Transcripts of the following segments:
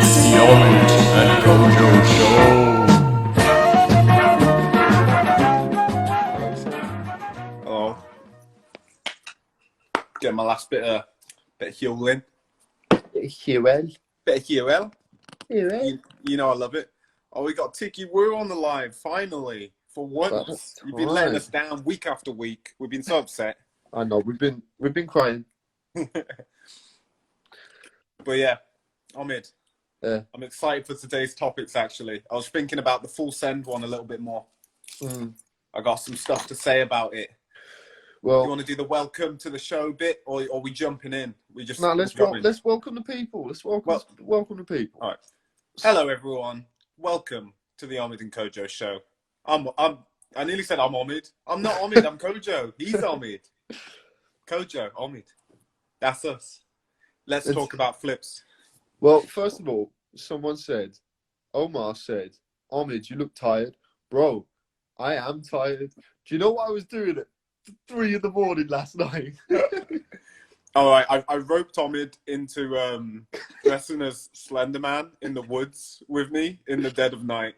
The Omid and Kojo Show. Oh, get my last bit of Huel in. Huel. Bit of Huel. Huel. You know I love it. Oh, we got Tiki Woo on the line finally. For once, you've been letting us down week after week. We've been so upset. I know we've been crying. But yeah, Omid. Yeah. I'm excited for today's topics. Actually, I was thinking about the full send one a little bit more. I got some stuff to say about it. Well, do you want to do the welcome to the show bit, or are we jumping in? Let's welcome the people. Let's welcome the people. All right. Hello, everyone. Welcome to the Omid and Kojo show. I nearly said I'm Omid. I'm not Omid. I'm Kojo. He's Omid. Kojo, Omid. That's us. Let's talk about flips. Well, first of all, Omar said, Omid, you look tired. Bro, I am tired. Do you know what I was doing at 3 a.m. last night? All right, I roped Omid into dressing as Slender Man in the woods with me in the dead of night.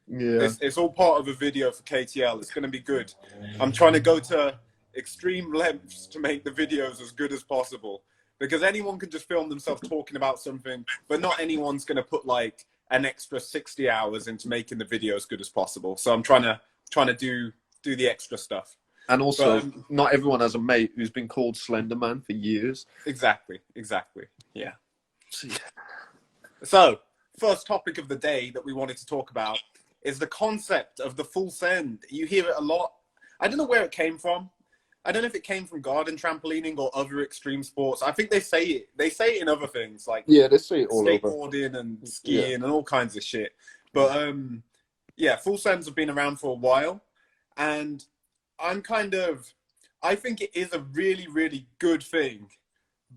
Yeah. It's all part of a video for KTL. It's going to be good. I'm trying to go to extreme lengths to make the videos as good as possible. Because anyone can just film themselves talking about something, but not anyone's going to put like an extra 60 hours into making the video as good as possible. So I'm trying to do the extra stuff. And also, not everyone has a mate who's been called Slender Man for years. Exactly. Yeah. So, first topic of the day that we wanted to talk about is the concept of the full send. You hear it a lot. I don't know where it came from. I don't know if it came from garden trampolining or other extreme sports. I think they say it. They say it in other things like they say it all skateboarding and skiing and all kinds of shit. But full sends have been around for a while, and I think it is a really, really good thing,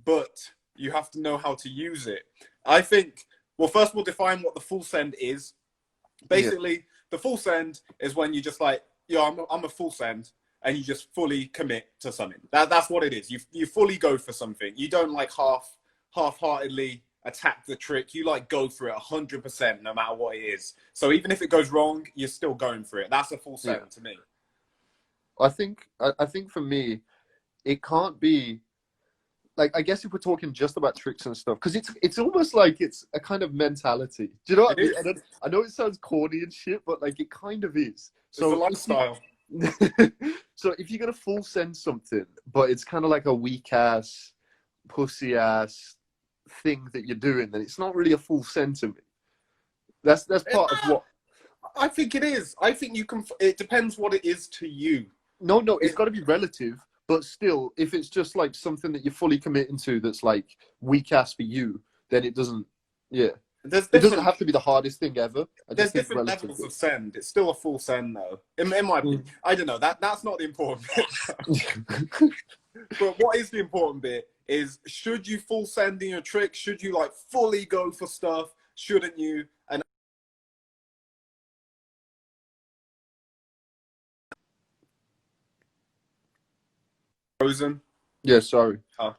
but you have to know how to use it. I think, well, first we'll define what the full send is. Basically, the full send is when you just like, I'm a full send. And you just fully commit to something. That's what it is. You fully go for something. You don't like half-heartedly attack the trick. You like go for it 100% no matter what it is. So even if it goes wrong, you're still going for it. That's a full send to me. I think for me, it can't be like, I guess if we're talking just about tricks and stuff, because it's almost like it's a kind of mentality. Do you know what I mean? I know it sounds corny and shit, but like it kind of is. So it's a lifestyle. So if you're gonna full send something, but it's kind of like a weak ass, pussy ass thing that you're doing, then it's not really a full send to me. That's part of what I think it is. I think you can. It depends what it is to you. No, it's got to be relative. But still, if it's just like something that you're fully committing to, that's like weak ass for you, then it doesn't. Yeah. It doesn't have to be the hardest thing ever. There's different levels of send. It's still a full send, though. In my opinion, I don't know. That's not the important bit. But what is the important bit is, should you full send in your trick? Should you like fully go for stuff? Shouldn't you? And frozen. Yeah, sorry. Oh,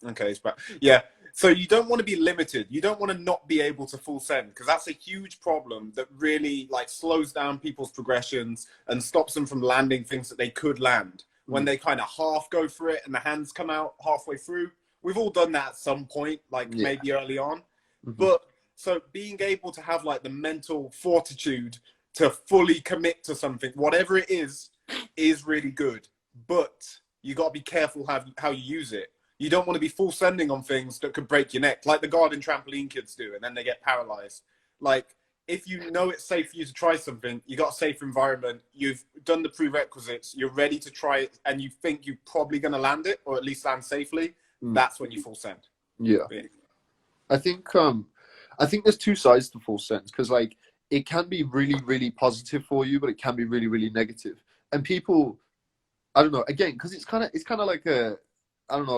okay, it's back. Yeah. So you don't want to be limited. You don't want to not be able to full send, because that's a huge problem that really like slows down people's progressions and stops them from landing things that they could land when they kind of half go for it and the hands come out halfway through. We've all done that at some point, like maybe early on. But so being able to have like the mental fortitude to fully commit to something, whatever it is really good. But you got to be careful how you use it. You don't want to be full sending on things that could break your neck, like the garden trampoline kids do, and then they get paralyzed. Like, if you know it's safe for you to try something, you got a safe environment, you've done the prerequisites, you're ready to try it, and you think you're probably going to land it, or at least land safely, that's when you full send. Yeah. I think there's two sides to full send, because like it can be really, really positive for you, but it can be really, really negative. And people, I don't know, again, because it's kind of like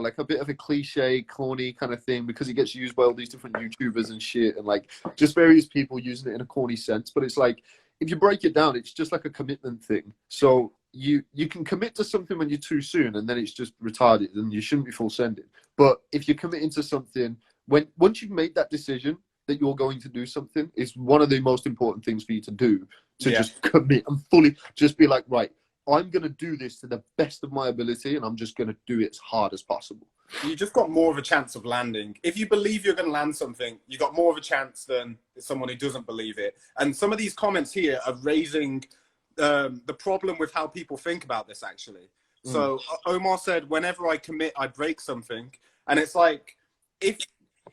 like a bit of a cliche, corny kind of thing, because it gets used by all these different YouTubers and shit, and like just various people using it in a corny sense. But it's like, if you break it down, it's just like a commitment thing. So you can commit to something when you're too soon, and then it's just retarded, and you shouldn't be full sending. But if you're committing to something, once you've made that decision, that you're going to do something is one of the most important things for you to do, to just commit and fully just be like, right, I'm going to do this to the best of my ability, and I'm just going to do it as hard as possible. You just got more of a chance of landing. If you believe you're going to land something, you got more of a chance than someone who doesn't believe it. And some of these comments here are raising the problem with how people think about this, actually. So Omar said, whenever I commit, I break something. And it's like, if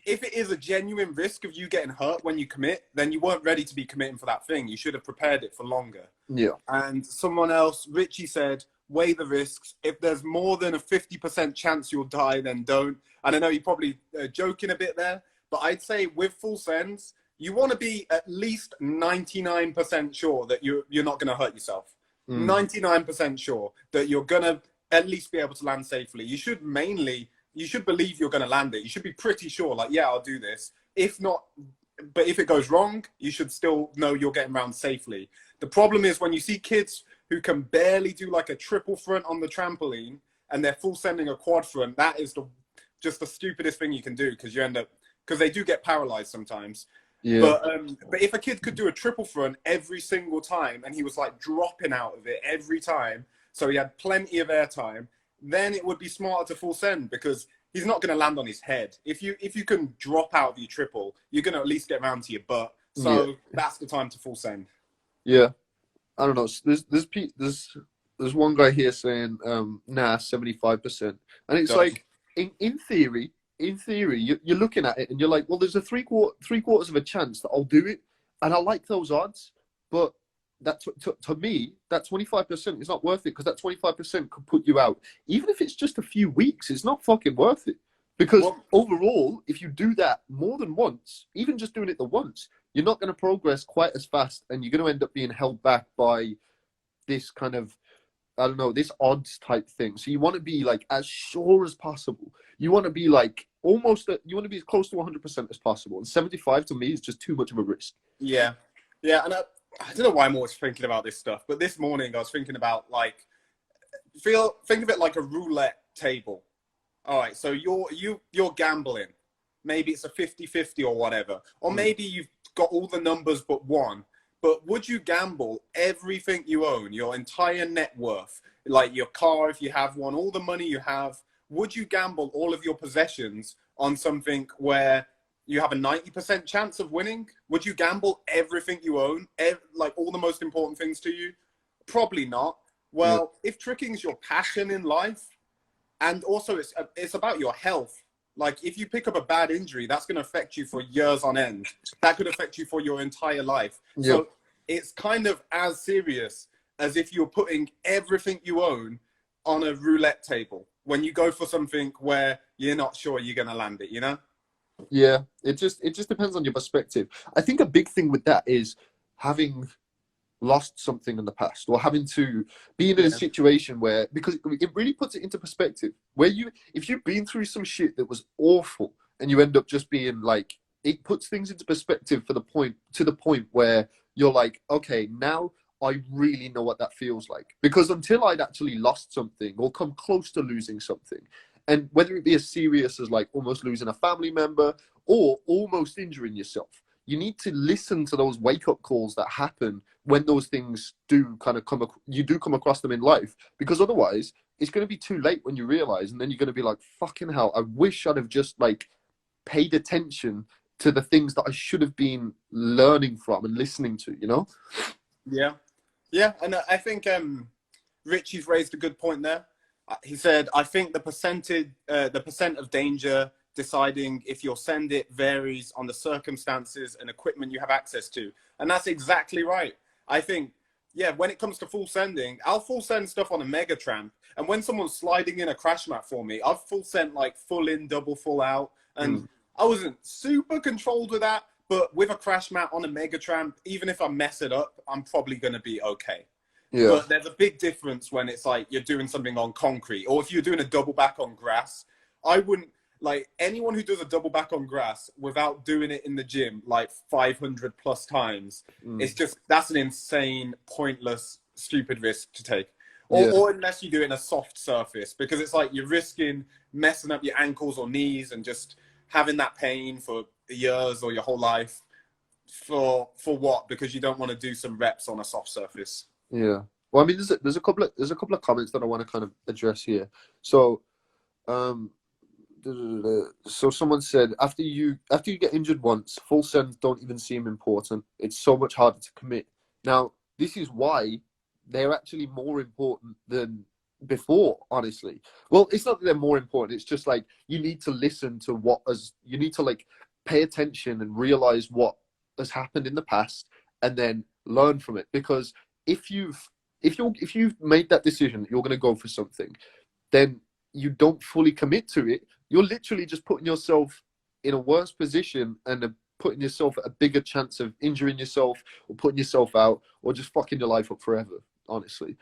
it is a genuine risk of you getting hurt when you commit, then you weren't ready to be committing for that thing. You should have prepared it for longer. Yeah. And someone else, Richie, said, weigh the risks. If there's more than a 50% chance you'll die, then don't. And I know you're probably joking a bit there, but I'd say with full sends, you want to be at least 99% sure that you're not going to hurt yourself. 99% sure that you're going to at least be able to land safely. You should believe you're going to land it. You should be pretty sure, like, yeah, I'll do this. If not, but if it goes wrong, you should still know you're getting around safely. The problem is when you see kids who can barely do like a triple front on the trampoline and they're full sending a quad front, that is just the stupidest thing you can do, because they do get paralyzed sometimes. Yeah. But if a kid could do a triple front every single time and he was like dropping out of it every time, so he had plenty of airtime, then it would be smarter to full send, because he's not going to land on his head. If you can drop out of your triple, you're going to at least get around to your butt. So that's the time to full send. Yeah. I don't know. There's one guy here saying, 75%. And it's like, in theory, you're looking at it and you're like, well, there's a three quarters of a chance that I'll do it. And I like those odds. But to me, that 25% is not worth it, because that 25% could put you out. Even if it's just a few weeks, it's not fucking worth it. Because overall, if you do that more than once, even just doing it the once, you're not going to progress quite as fast, and you're going to end up being held back by this kind of, I don't know, this odds type thing. So you want to be like as sure as possible. You want to be like you want to be as close to 100% as possible. And 75 to me is just too much of a risk. Yeah. Yeah. And I don't know why I'm always thinking about this stuff, but this morning I was thinking about like, think of it like a roulette table. All right. So you're gambling. Maybe it's a 50-50 or whatever. Or maybe you've got all the numbers but one. But would you gamble everything you own, your entire net worth, like your car if you have one, all the money you have? Would you gamble all of your possessions on something where you have a 90% chance of winning? Would you gamble everything you own, like all the most important things to you? Probably not. Well, if tricking is your passion in life, and also it's about your health. Like, if you pick up a bad injury, that's going to affect you for years on end. That could affect you for your entire life. Yep. So it's kind of as serious as if you're putting everything you own on a roulette table when you go for something where you're not sure you're going to land it, you know? Yeah, it just depends on your perspective. I think a big thing with that is having lost something in the past, or having to be in a situation where, because it really puts it into perspective, where if you've been through some shit that was awful and you end up just being like, it puts things into perspective to the point where you're like, okay, now I really know what that feels like. Because until I'd actually lost something or come close to losing something, and whether it be as serious as like almost losing a family member or almost injuring yourself, you need to listen to those wake-up calls that happen when those things do kind of come across them in life, because otherwise it's going to be too late when you realize, and then you're going to be like, fucking hell, I wish I'd have just like paid attention to the things that I should have been learning from and listening to, you know? Yeah. Yeah. And I think Richie's raised a good point there. He said, I think the percent of danger deciding if you'll send it varies on the circumstances and equipment you have access to. And that's exactly right. I think, yeah, when it comes to full sending, I'll full send stuff on a mega tramp. And when someone's sliding in a crash mat for me, I've full sent like full in, double full out. And I wasn't super controlled with that, but with a crash mat on a mega tramp, even if I mess it up, I'm probably going to be okay. Yeah. But there's a big difference when it's like you're doing something on concrete, or if you're doing a double back on grass. I wouldn't, like, anyone who does a double back on grass without doing it in the gym like 500 plus times, it's just, that's an insane, pointless, stupid risk to take. Or unless you do it in a soft surface, because it's like you're risking messing up your ankles or knees and just having that pain for years or your whole life for what? Because you don't want to do some reps on a soft surface. Yeah. Well, I mean, there's a couple of comments that I want to kind of address here. So, so someone said after you get injured once, full sends don't even seem important. It's so much harder to commit. Now, this is why they're actually more important than before, honestly. Well, it's not that they're more important. It's just like you need to listen to you need to like pay attention and realize what has happened in the past and then learn from it. Because if you've made that decision that you're going to go for something, then you don't fully commit to it. You're literally just putting yourself in a worse position and putting yourself at a bigger chance of injuring yourself or putting yourself out or just fucking your life up forever, honestly.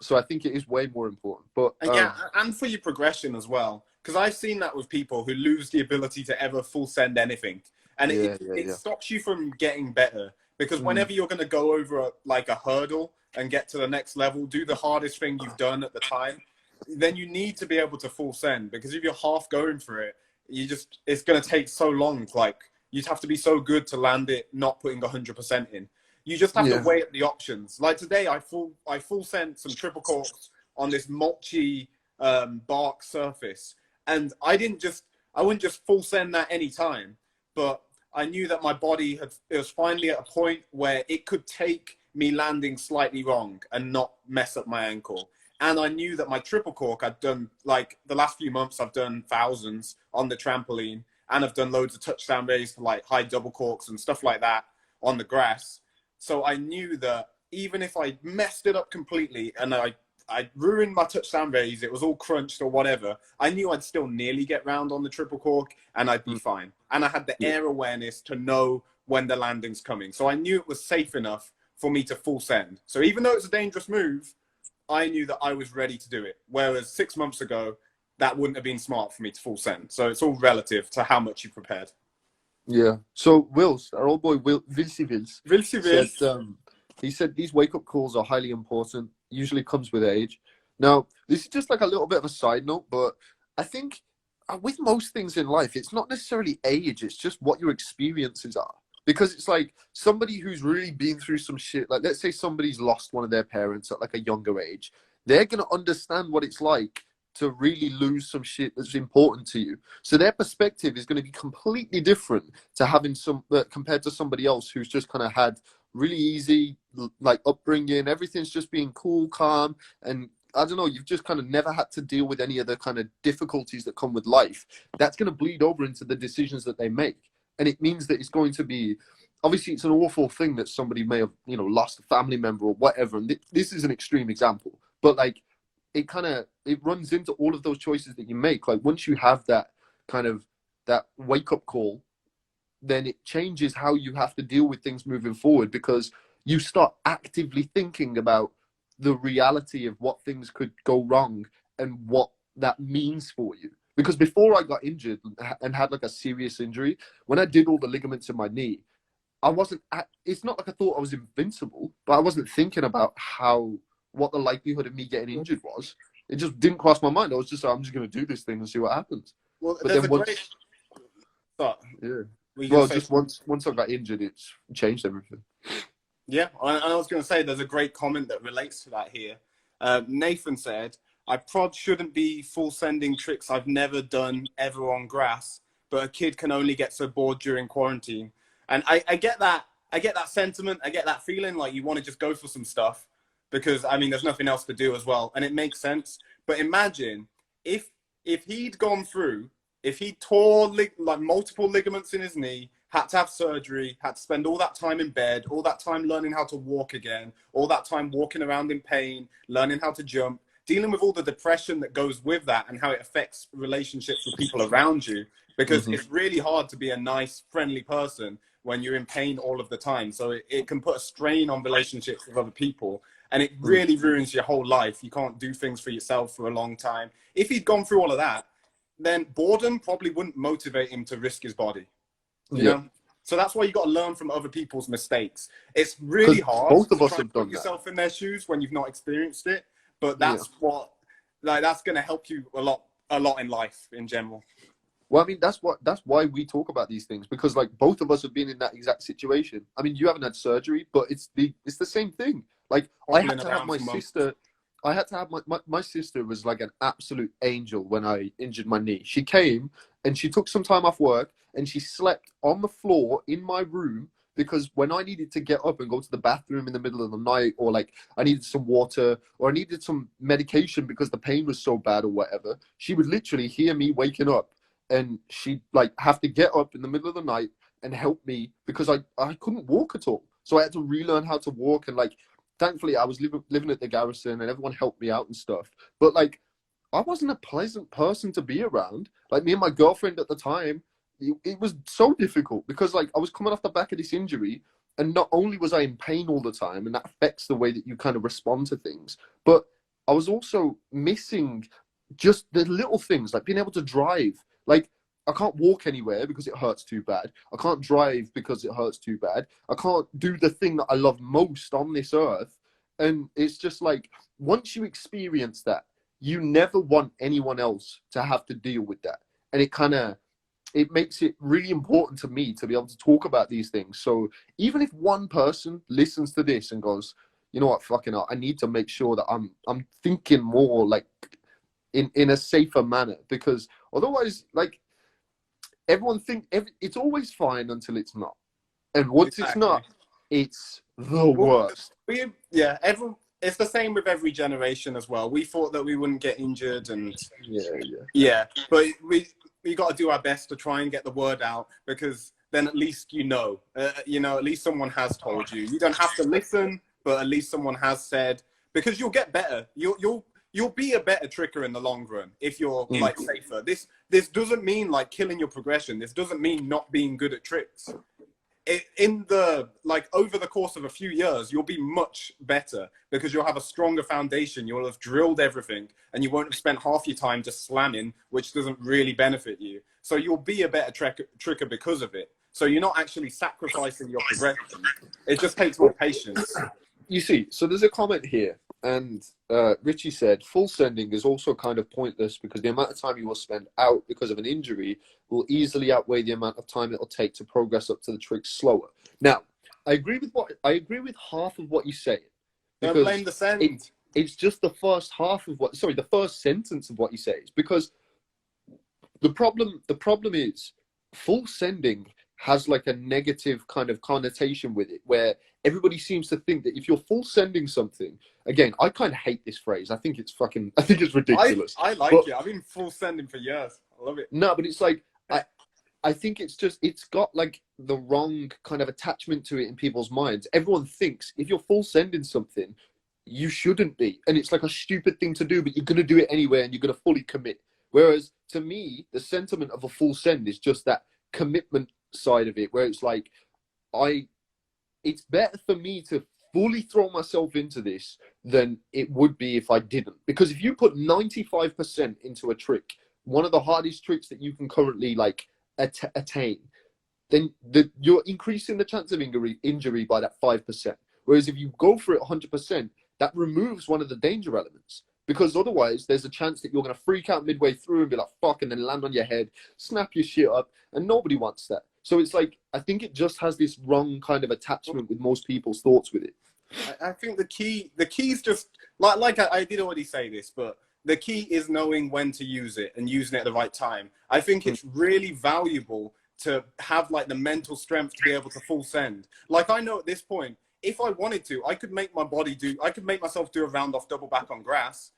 So I think it is way more important. But yeah, and for your progression as well, because I've seen that with people who lose the ability to ever full send anything, and it stops you from getting better. Because whenever you're going to go over like a hurdle and get to the next level, do the hardest thing you've done at the time, then you need to be able to full send. Because if you're half going for it, it's going to take so long. Like you'd have to be so good to land it, not putting 100% in. You just have to weigh up the options. Like today, I full sent some triple corks on this mulchy bark surface, and I wouldn't just full send that any time, but I knew that my body it was finally at a point where it could take me landing slightly wrong and not mess up my ankle. And I knew that my triple cork, I'd done, like the last few months, I've done thousands on the trampoline, and I've done loads of touchdown rays for like high double corks and stuff like that on the grass. So I knew that even if I messed it up completely and I ruined my touchdown rays, it was all crunched or whatever, I knew I'd still nearly get round on the triple cork and I'd be fine. And I had the air awareness to know when the landing's coming. So I knew it was safe enough for me to full send. So even though it's a dangerous move, I knew that I was ready to do it. Whereas 6 months ago, that wouldn't have been smart for me to full send. So it's all relative to how much you prepared. Yeah. So Wills, our old boy Vilsey said, he said these wake-up calls are highly important, usually comes with age. Now, this is just like a little bit of a side note, but I think with most things in life, it's not necessarily age, it's just what your experiences are. Because it's like somebody who's really been through some shit, like let's say somebody's lost one of their parents at like a younger age, they're going to understand what it's like to really lose some shit that's important to you. So their perspective is going to be completely different to having compared to somebody else who's just kind of had really easy like upbringing. Everything's just being cool, calm, and I don't know, you've just kind of never had to deal with any of the kind of difficulties that come with life. That's going to bleed over into the decisions that they make. And it means that it's going to be, obviously it's an awful thing that somebody may have, lost a family member or whatever. And this is an extreme example, but like, it runs into all of those choices that you make. Like once you have that kind of that wake up call, then it changes how you have to deal with things moving forward, because you start actively thinking about the reality of what things could go wrong and what that means for you. Because before I got injured and had like a serious injury, when I did all the ligaments in my knee, it's not like I thought I was invincible, but I wasn't thinking about what the likelihood of me getting injured was. It just didn't cross my mind. I was just like, I'm just going to do this thing and see what happens. Well, but then once I got injured, it's changed everything. Yeah, and I was going to say there's a great comment that relates to that here. Nathan said, I prod shouldn't be full sending tricks I've never done ever on grass, but a kid can only get so bored during quarantine. And I get that. I get that sentiment. I get that feeling like you want to just go for some stuff because, I mean, there's nothing else to do as well. And it makes sense. But imagine if he'd gone through, if he tore like multiple ligaments in his knee, had to have surgery, had to spend all that time in bed, all that time learning how to walk again, all that time walking around in pain, learning how to jump, dealing with all the depression that goes with that and how it affects relationships with people around you, because it's really hard to be a nice, friendly person when you're in pain all of the time. So it can put a strain on relationships with other people, and it really ruins your whole life. You can't do things for yourself for a long time. If he'd gone through all of that, then boredom probably wouldn't motivate him to risk his body. You know? So that's why you got to learn from other people's mistakes. It's really hard both of to us try have and put done yourself in their shoes when you've not experienced it. But that's that's going to help you a lot in life in general. Well, I mean, that's why we talk about these things, because like both of us have been in that exact situation. I mean, you haven't had surgery, but it's the same thing. Like I had Hobbling to have around my for months. sister. I had to have my sister was like an absolute angel when I injured my knee. She came and she took some time off work and she slept on the floor in my room, because when I needed to get up and go to the bathroom in the middle of the night, or like I needed some water or I needed some medication because the pain was so bad or whatever, she would literally hear me waking up and she'd like have to get up in the middle of the night and help me because I couldn't walk at all. So I had to relearn how to walk, and like thankfully I was living at the garrison and everyone helped me out and stuff. But like I wasn't a pleasant person to be around. Like me and my girlfriend at the time, it was so difficult because like I was coming off the back of this injury, and not only was I in pain all the time, and that affects the way that you kind of respond to things, but I was also missing just the little things like being able to drive. Like I can't walk anywhere because it hurts too bad. I can't drive because it hurts too bad. I can't do the thing that I love most on this earth. And it's just like once you experience that, you never want anyone else to have to deal with that. And it makes it really important to me to be able to talk about these things. So even if one person listens to this and goes, you know what, fucking hell, I need to make sure that I'm thinking more like in a safer manner, because otherwise, like everyone it's always fine until it's not, and once it's Exactly. not, it's the Well, worst. it's the same with every generation as well. We thought that we wouldn't get injured, and Yeah. but we got to do our best to try and get the word out, because then at least at least someone has told you. You don't have to listen, but at least someone has said, because you'll get better. You'll be a better tricker in the long run if you're like safer. This doesn't mean like killing your progression. This doesn't mean not being good at tricks. Over the course of a few years, you'll be much better because you'll have a stronger foundation. You'll have drilled everything, and you won't have spent half your time just slamming, which doesn't really benefit you. So you'll be a better tricker because of it. So you're not actually sacrificing your progression. It just takes more patience. You see, so there's a comment here, and Richie said full sending is also kind of pointless because the amount of time you will spend out because of an injury will easily outweigh the amount of time it'll take to progress up to the trick slower. Now, I agree with half of what you say. Don't blame the send. It's just the first the first sentence of what you say. It's because the problem is full sending has like a negative kind of connotation with it, where everybody seems to think that if you're full sending something, again, I kind of hate this phrase. I think it's ridiculous. I like it. I've been full sending for years. I love it. No, but it's like, I think it's got like the wrong kind of attachment to it in people's minds. Everyone thinks if you're full sending something, you shouldn't be. And it's like a stupid thing to do, but you're going to do it anyway and you're going to fully commit. Whereas to me, the sentiment of a full send is just that commitment side of it, where it's like, it's better for me to fully throw myself into this than it would be if I didn't. Because if you put 95% into a trick, one of the hardest tricks that you can currently like attain, then you're increasing the chance of injury by that 5%. Whereas if you go for it 100%, that removes one of the danger elements. Because otherwise, there's a chance that you're going to freak out midway through and be like, fuck, and then land on your head, snap your shit up, and nobody wants that. So it's like, I think it just has this wrong kind of attachment with most people's thoughts with it. I think the key is just, like I did already say this, but the key is knowing when to use it and using it at the right time. I think it's really valuable to have like the mental strength to be able to full send. Like I know at this point, if I wanted to, I could make myself do a round off double back on grass.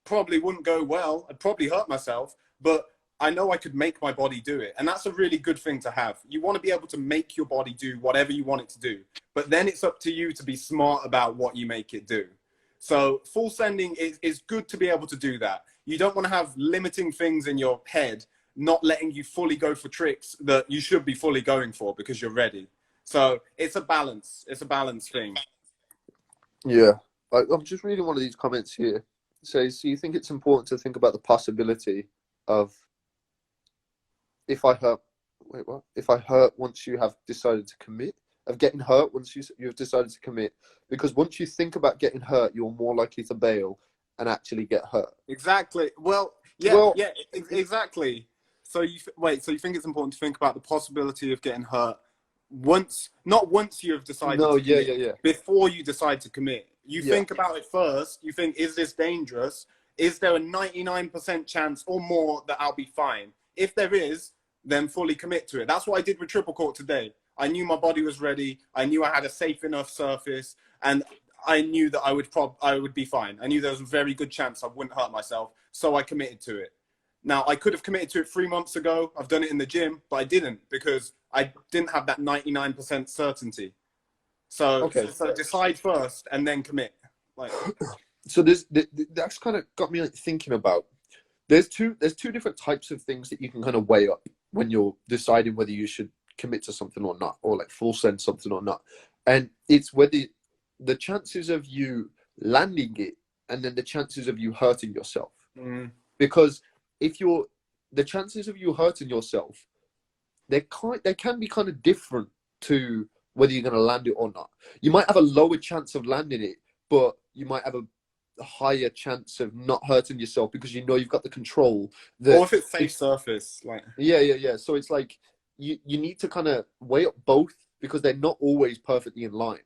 Probably wouldn't go well. I'd probably hurt myself, but I know I could make my body do it. And that's a really good thing to have. You want to be able to make your body do whatever you want it to do, but then it's up to you to be smart about what you make it do. So full sending is good to be able to do that. You don't want to have limiting things in your head, not letting you fully go for tricks that you should be fully going for because you're ready. So it's a balance. It's a balance thing. Yeah. I'm just reading one of these comments here. It says, so you think it's important to think about the possibility of if I hurt once you have decided to commit, of getting hurt once you've decided to commit, because once you think about getting hurt, you're more likely to bail and actually get hurt. Exactly. Exactly. wait. So you think it's important to think about the possibility of getting hurt not once you have decided No, to commit, yeah. before you decide to commit. You Yeah. think about it first. You think, is this dangerous? Is there a 99% chance or more that I'll be fine? If there is, then fully commit to it. That's what I did with triple court today. I knew my body was ready. I knew I had a safe enough surface, and I knew that I would be fine. I knew there was a very good chance I wouldn't hurt myself, so I committed to it. Now, I could have committed to it 3 months ago. I've done it in the gym, but I didn't, because I didn't have that 99% certainty. So, Okay. so decide first and then commit. Like, so that's kind of got me like thinking about. There's two different types of things that you can kind of weigh up when you're deciding whether you should commit to something or not, or like full send something or not. And it's whether the chances of you landing it and then the chances of you hurting yourself. Because if the chances of you hurting yourself, they can be kind of different to whether you're going to land it or not. You might have a lower chance of landing it, but you might have a higher chance of not hurting yourself because you know you've got the control. Or if it's safe surface, like yeah. So it's like you need to kind of weigh up both because they're not always perfectly in line.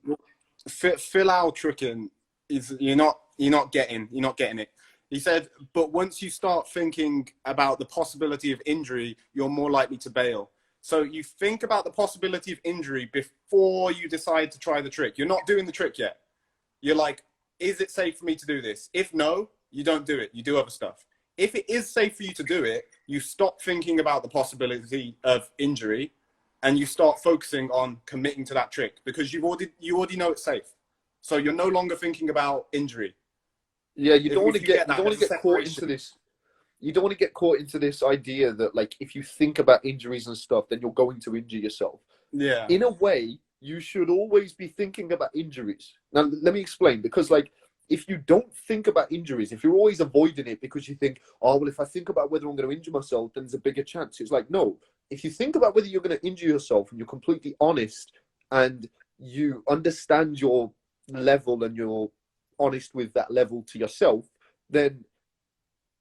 Phil Al tricking is you're not getting it. He said, but once you start thinking about the possibility of injury, you're more likely to bail. So you think about the possibility of injury before you decide to try the trick. You're not doing the trick yet. You're like, is it safe for me to do this? If no, you don't do it. You do other stuff. If it is safe for you to do it, you stop thinking about the possibility of injury and you start focusing on committing to that trick because you already know it's safe. So you're no longer thinking about injury. Yeah, you don't want to get caught into this. You don't want to get caught into this idea that like if you think about injuries and stuff, then you're going to injure yourself. Yeah. In a way, you should always be thinking about injuries. Now, let me explain. Because like if you don't think about injuries, if you're always avoiding it because you think, oh, well, if I think about whether I'm going to injure myself, then there's a bigger chance. It's like, no, if you think about whether you're going to injure yourself and you're completely honest and you understand your level and you're honest with that level to yourself, then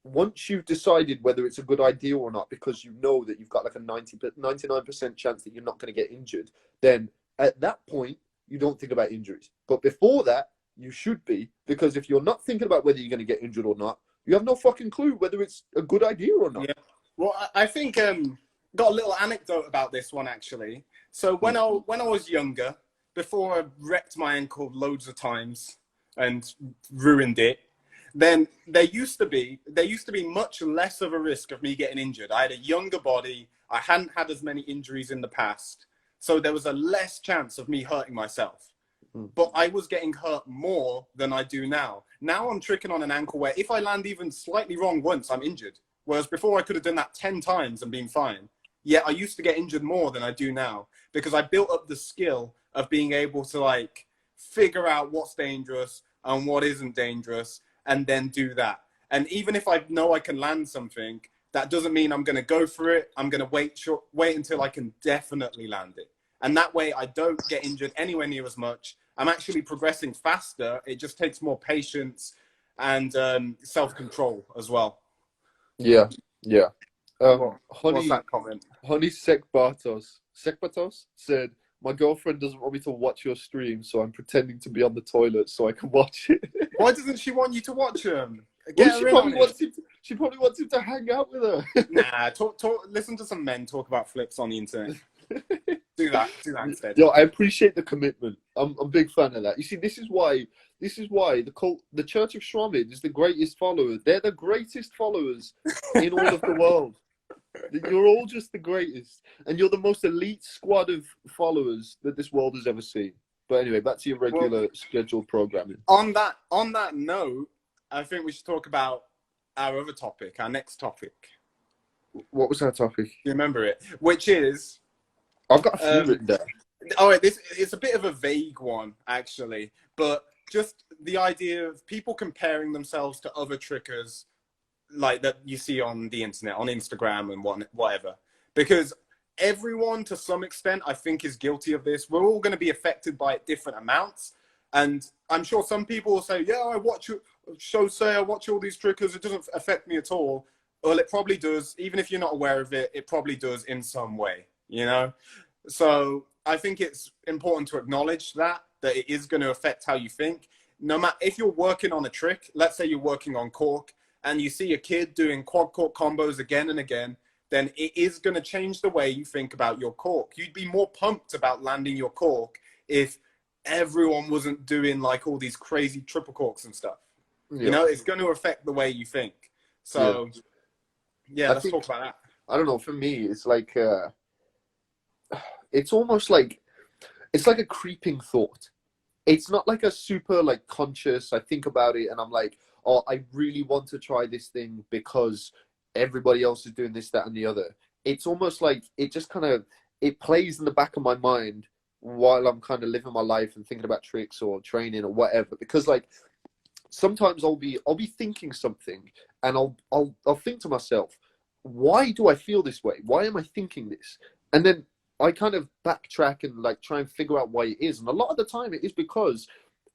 once you've decided whether it's a good idea or not, because you know that you've got like a 99% chance that you're not going to get injured, then at that point, you don't think about injuries. But before that, you should be, because if you're not thinking about whether you're going to get injured or not, you have no fucking clue whether it's a good idea or not. Yeah. Well, I think got a little anecdote about this one actually. So when I was younger, before I wrecked my ankle loads of times and ruined it, then there used to be much less of a risk of me getting injured. I had a younger body. I hadn't had as many injuries in the past. So there was a less chance of me hurting myself. But I was getting hurt more than I do now. Now I'm tricking on an ankle where if I land even slightly wrong once, I'm injured. Whereas before I could have done that 10 times and been fine. Yet I used to get injured more than I do now because I built up the skill of being able to like figure out what's dangerous and what isn't dangerous and then do that. And even if I know I can land something, that doesn't mean I'm going to go for it. I'm going to wait until I can definitely land it. And that way I don't get injured anywhere near as much. I'm actually progressing faster. It just takes more patience and self-control as well. Yeah. What's that comment? Honey Sekbatos said, my girlfriend doesn't want me to watch your stream, so I'm pretending to be on the toilet so I can watch it. Why doesn't she want you to watch them? Well, she probably wants him to hang out with her. Nah, listen to some men talk about flips on the internet. Do that instead. Yo, I appreciate the commitment. I'm a big fan of that. You see, this is why the Church of Shramid is the greatest followers. They're the greatest followers in all of the world. You're all just the greatest, and you're the most elite squad of followers that this world has ever seen. But anyway, back to your regular scheduled programming. On that note, I think we should talk about our other topic, our next topic. What was that topic? Do you remember it? Which is, I've got a few written down. All right, it's a bit of a vague one actually, but just the idea of people comparing themselves to other trickers like that you see on the internet, on Instagram and whatever. Because everyone to some extent, I think, is guilty of this. We're all going to be affected by it different amounts. And I'm sure some people will say, yeah, I watch all these trickers. It doesn't affect me at all. Well, it probably does. Even if you're not aware of it, it probably does in some way, you know? So I think it's important to acknowledge that it is going to affect how you think. No matter if you're working on a trick, let's say you're working on cork and you see a kid doing quad cork combos again and again, then it is going to change the way you think about your cork. You'd be more pumped about landing your cork if everyone wasn't doing like all these crazy triple corks and stuff. Yeah. You know, it's going to affect the way you think. So yeah, let's talk about that. I don't know. For me, it's like it's almost like it's like a creeping thought. It's not like a super like conscious. I think about it and I'm like, oh, I really want to try this thing because everybody else is doing this, that, and the other. It's almost like it just kind of it plays in the back of my mind while I'm kind of living my life and thinking about tricks or training or whatever. Because like sometimes I'll be thinking something and I'll think to myself, why do I feel this way? Why am I thinking this? And then I kind of backtrack and like try and figure out why it is. And a lot of the time it is because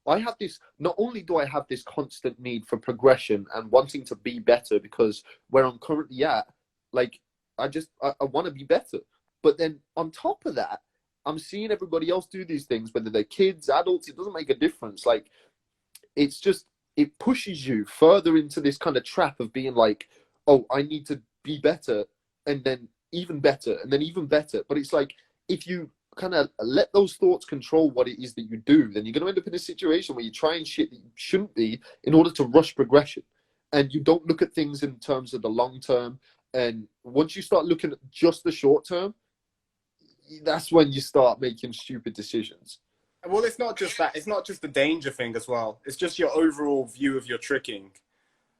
I have this, not only do I have this constant need for progression and wanting to be better because where I'm currently at, like I want to be better. But then on top of that, I'm seeing everybody else do these things, whether they're kids, adults, it doesn't make a difference. Like it's just, it pushes you further into this kind of trap of being like, oh, I need to be better and then even better and then even better. But it's like, if you kind of let those thoughts control what it is that you do, then you're going to end up in a situation where you're trying shit that you shouldn't be in order to rush progression. And you don't look at things in terms of the long term. And once you start looking at just the short term, that's when you start making stupid decisions. Well, it's not just that. It's not just the danger thing as well. It's just your overall view of your tricking.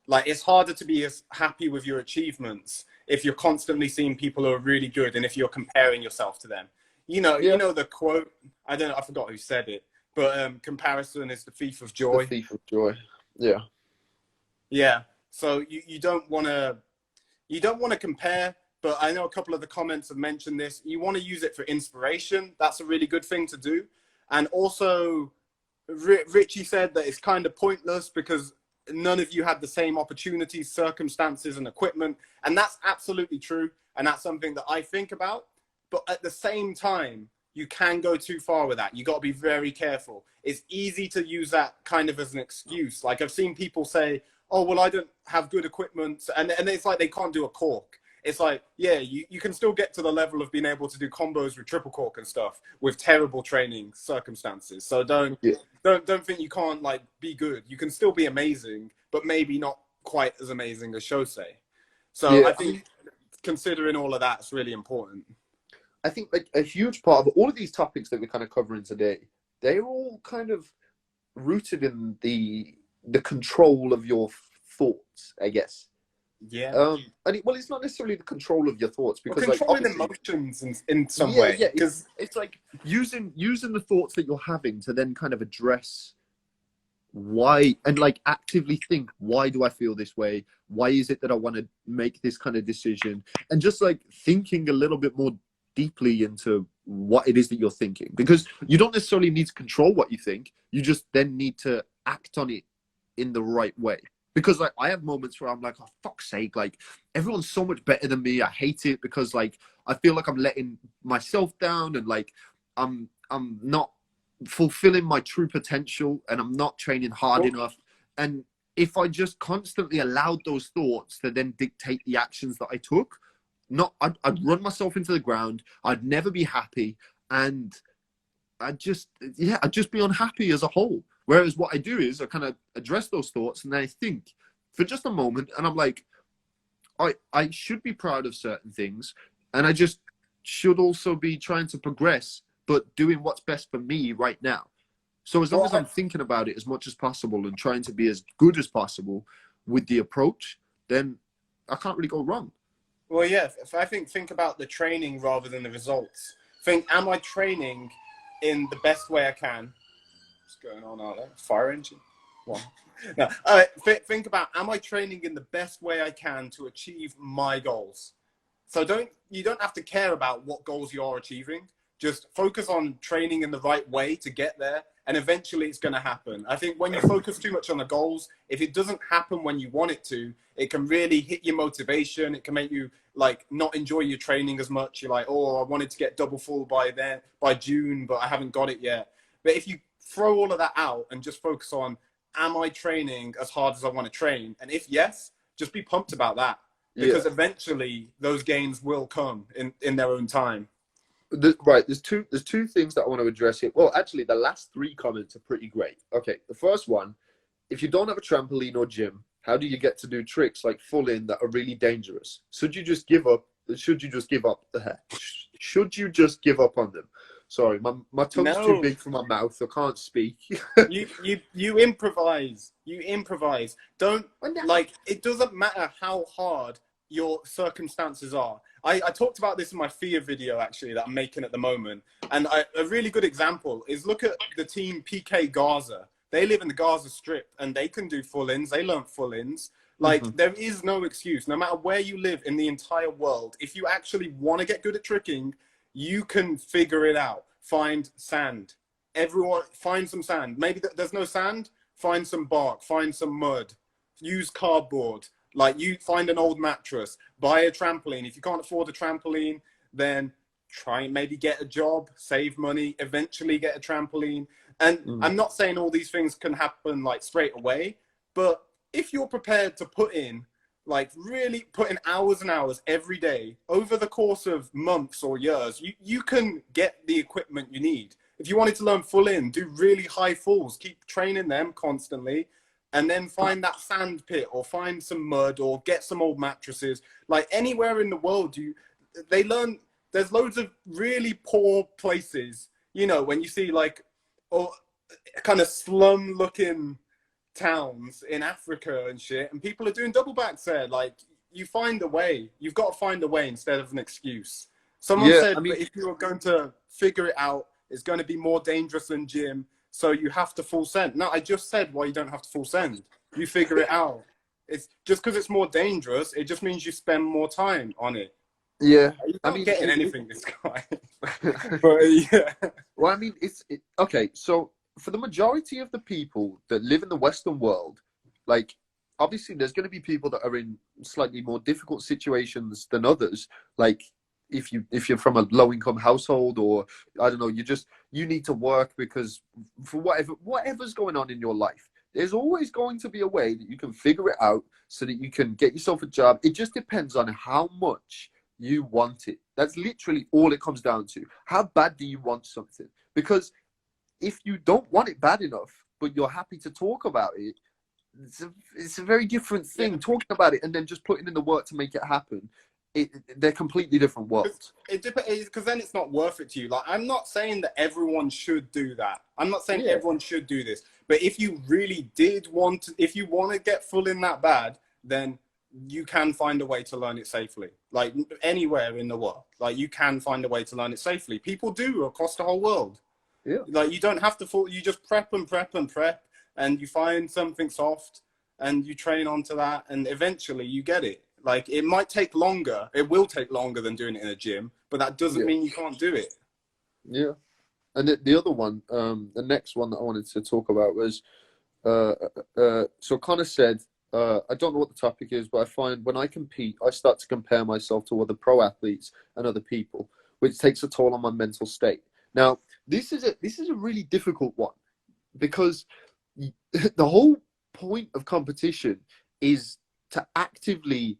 Like, it's harder to be as happy with your achievements if you're constantly seeing people who are really good and if you're comparing yourself to them. You know the quote, I don't know, I forgot who said it, but comparison is the thief of joy. The thief of joy. Yeah. Yeah. So you don't want to compare, but I know a couple of the comments have mentioned this. You want to use it for inspiration. That's a really good thing to do. And also, Richie said that it's kind of pointless because none of you had the same opportunities, circumstances, and equipment. And that's absolutely true. And that's something that I think about. But at the same time, you can go too far with that. You got to be very careful. It's easy to use that kind of as an excuse. Like I've seen people say, oh, well, I don't have good equipment. And it's like they can't do a cork. It's like, yeah, you can still get to the level of being able to do combos with triple cork and stuff with terrible training circumstances. So don't think you can't like be good. You can still be amazing, but maybe not quite as amazing as Shosei. So yeah, I think considering all of that is really important. I think like a huge part of all of these topics that we're kind of covering today, they're all kind of rooted in the control of your thoughts, I guess. Yeah. It's not necessarily the control of your thoughts because controlling like, emotions in some way. Yeah, because it's like using the thoughts that you're having to then kind of address why and like actively think, why do I feel this way? Why is it that I want to make this kind of decision? And just like thinking a little bit more deeply into what it is that you're thinking, because you don't necessarily need to control what you think. You just then need to act on it in the right way. Because like I have moments where I'm like, oh fuck's sake, like everyone's so much better than me. I hate it because like I feel like I'm letting myself down and like I'm not fulfilling my true potential and I'm not training hard enough. And if I just constantly allowed those thoughts to then dictate the actions that I took, I'd run myself into the ground. I'd never be happy, and I'd just be unhappy as a whole. Whereas what I do is I kind of address those thoughts and then I think for just a moment and I'm like, I should be proud of certain things and I just should also be trying to progress, but doing what's best for me right now. So as long as I'm thinking about it as much as possible and trying to be as good as possible with the approach, then I can't really go wrong. Well, yeah, I think about the training rather than the results. Am I training in the best way I can? Going on out there, fire engine. What? No, think about, am I training in the best way I can to achieve my goals? So you don't have to care about what goals you are achieving. Just focus on training in the right way to get there, and eventually it's going to happen. I think when you focus too much on the goals, if it doesn't happen when you want it to, it can really hit your motivation. It can make you like not enjoy your training as much. You're like, oh, I wanted to get double full by June, but I haven't got it yet. But if you throw all of that out and just focus on, am I training as hard as I want to train? And if yes, just be pumped about that, because eventually those gains will come in their own time. Right, there's two things that I want to address here. Well, actually, the last three comments are pretty great. Okay, the first one, if you don't have a trampoline or gym, how do you get to do tricks like full in that are really dangerous? Should you just give up? Should you just give up Should you just give up on them? Sorry, my tongue's too big for my mouth. I can't speak. you improvise. You improvise. Don't, like, it doesn't matter how hard your circumstances are. I talked about this in my fear video, actually, that I'm making at the moment. And a really good example is, look at the team PK Gaza. They live in the Gaza Strip, and they can do full-ins. They learn full-ins. Like, there is no excuse. No matter where you live in the entire world, if you actually want to get good at tricking, you can figure it out. Find sand. Everyone, find some sand. Maybe there's no sand. Find some bark. Find some mud. Use cardboard. Like, you find an old mattress. Buy a trampoline. If you can't afford a trampoline, then try and maybe get a job, save money, eventually get a trampoline. And I'm not saying all these things can happen like straight away, but if you're prepared to put in, like, really put in hours and hours every day over the course of months or years, you can get the equipment you need. If you wanted to learn full in, do really high falls, keep training them constantly, and then find that sand pit or find some mud or get some old mattresses. Like, anywhere in the world, they learn. There's loads of really poor places, you know, when you see like, or kind of slum looking towns in Africa and shit, and people are doing double backs there. Like, you find a way. You've got to find a way instead of an excuse. Someone said, that if you are going to figure it out, it's going to be more dangerous than gym, so you have to full send. No, I just said why you don't have to full send. You figure it out. It's just because it's more dangerous. It just means you spend more time on it. Yeah, You're not getting anything, this guy. But yeah. Well, I mean, okay. So for the majority of the people that live in the Western world, like, obviously there's going to be people that are in slightly more difficult situations than others. Like, if you're from a low income household, or I don't know, you need to work because for whatever's going on in your life, there's always going to be a way that you can figure it out so that you can get yourself a job. It just depends on how much you want it. That's literally all it comes down to. How bad do you want something? Because if you don't want it bad enough, but you're happy to talk about it, it's a very different thing. Talking about it and then just putting in the work to make it happen, they're completely different worlds. It depends, because then it's not worth it to you. Like, I'm not saying that everyone should do that. I'm not saying everyone should do this. But if you really did want to, if you want to get full in that bad, then you can find a way to learn it safely. Like, anywhere in the world, like, you can find a way to learn it safely. People do across the whole world. Yeah. Like, you don't have to you just prep and prep and prep, and you find something soft and you train onto that, and eventually you get it. Like, it might take longer. It will take longer than doing it in a gym, but that doesn't mean you can't do it. Yeah. And the other one, the next one that I wanted to talk about was, so Connor said, I don't know what the topic is, but I find when I compete, I start to compare myself to other pro athletes and other people, which takes a toll on my mental state. Now, this is a really difficult one, because the whole point of competition is to actively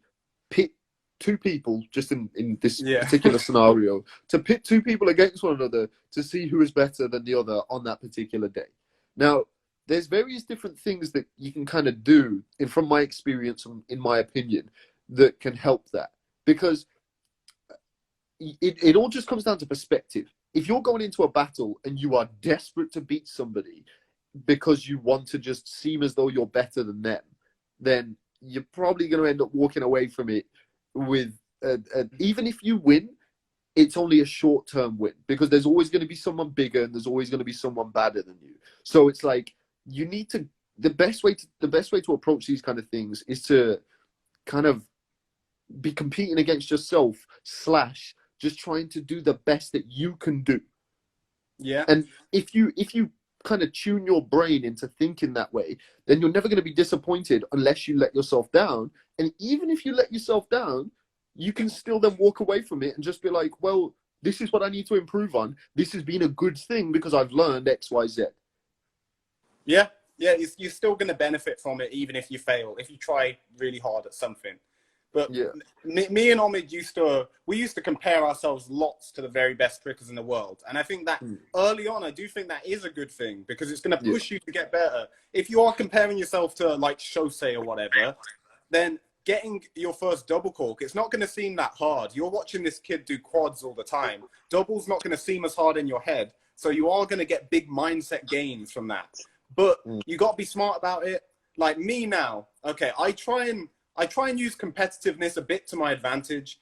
pit two people, just in this particular scenario, to pit two people against one another to see who is better than the other on that particular day. Now, there's various different things that you can kind of do, and from my experience, in my opinion, that can help that. Because it all just comes down to perspective. If you're going into a battle and you are desperate to beat somebody because you want to just seem as though you're better than them, then you're probably going to end up walking away from it with, even if you win, it's only a short-term win, because there's always going to be someone bigger and there's always going to be someone badder than you. So it's like, you need to, the best way to approach these kind of things is to kind of be competing against yourself / just trying to do the best that you can do. Yeah. And if you kind of tune your brain into thinking that way, then you're never going to be disappointed unless you let yourself down. And even if you let yourself down, you can still then walk away from it and just be like, well, this is what I need to improve on. This has been a good thing because I've learned X, Y, Z. Yeah. Yeah. You're still going to benefit from it, even if you fail, if you try really hard at something. But Yeah. me and Omid used to compare ourselves lots to the very best trickers in the world. And I think that early on, I do think that is a good thing because it's going to push you to get better. If you are comparing yourself to like Shosei or whatever, then getting your first double cork, it's not going to seem that hard. You're watching this kid do quads all the time. Double's not going to seem as hard in your head. So you are going to get big mindset gains from that. But you got to be smart about it. Like me now, okay, I try and use competitiveness a bit to my advantage,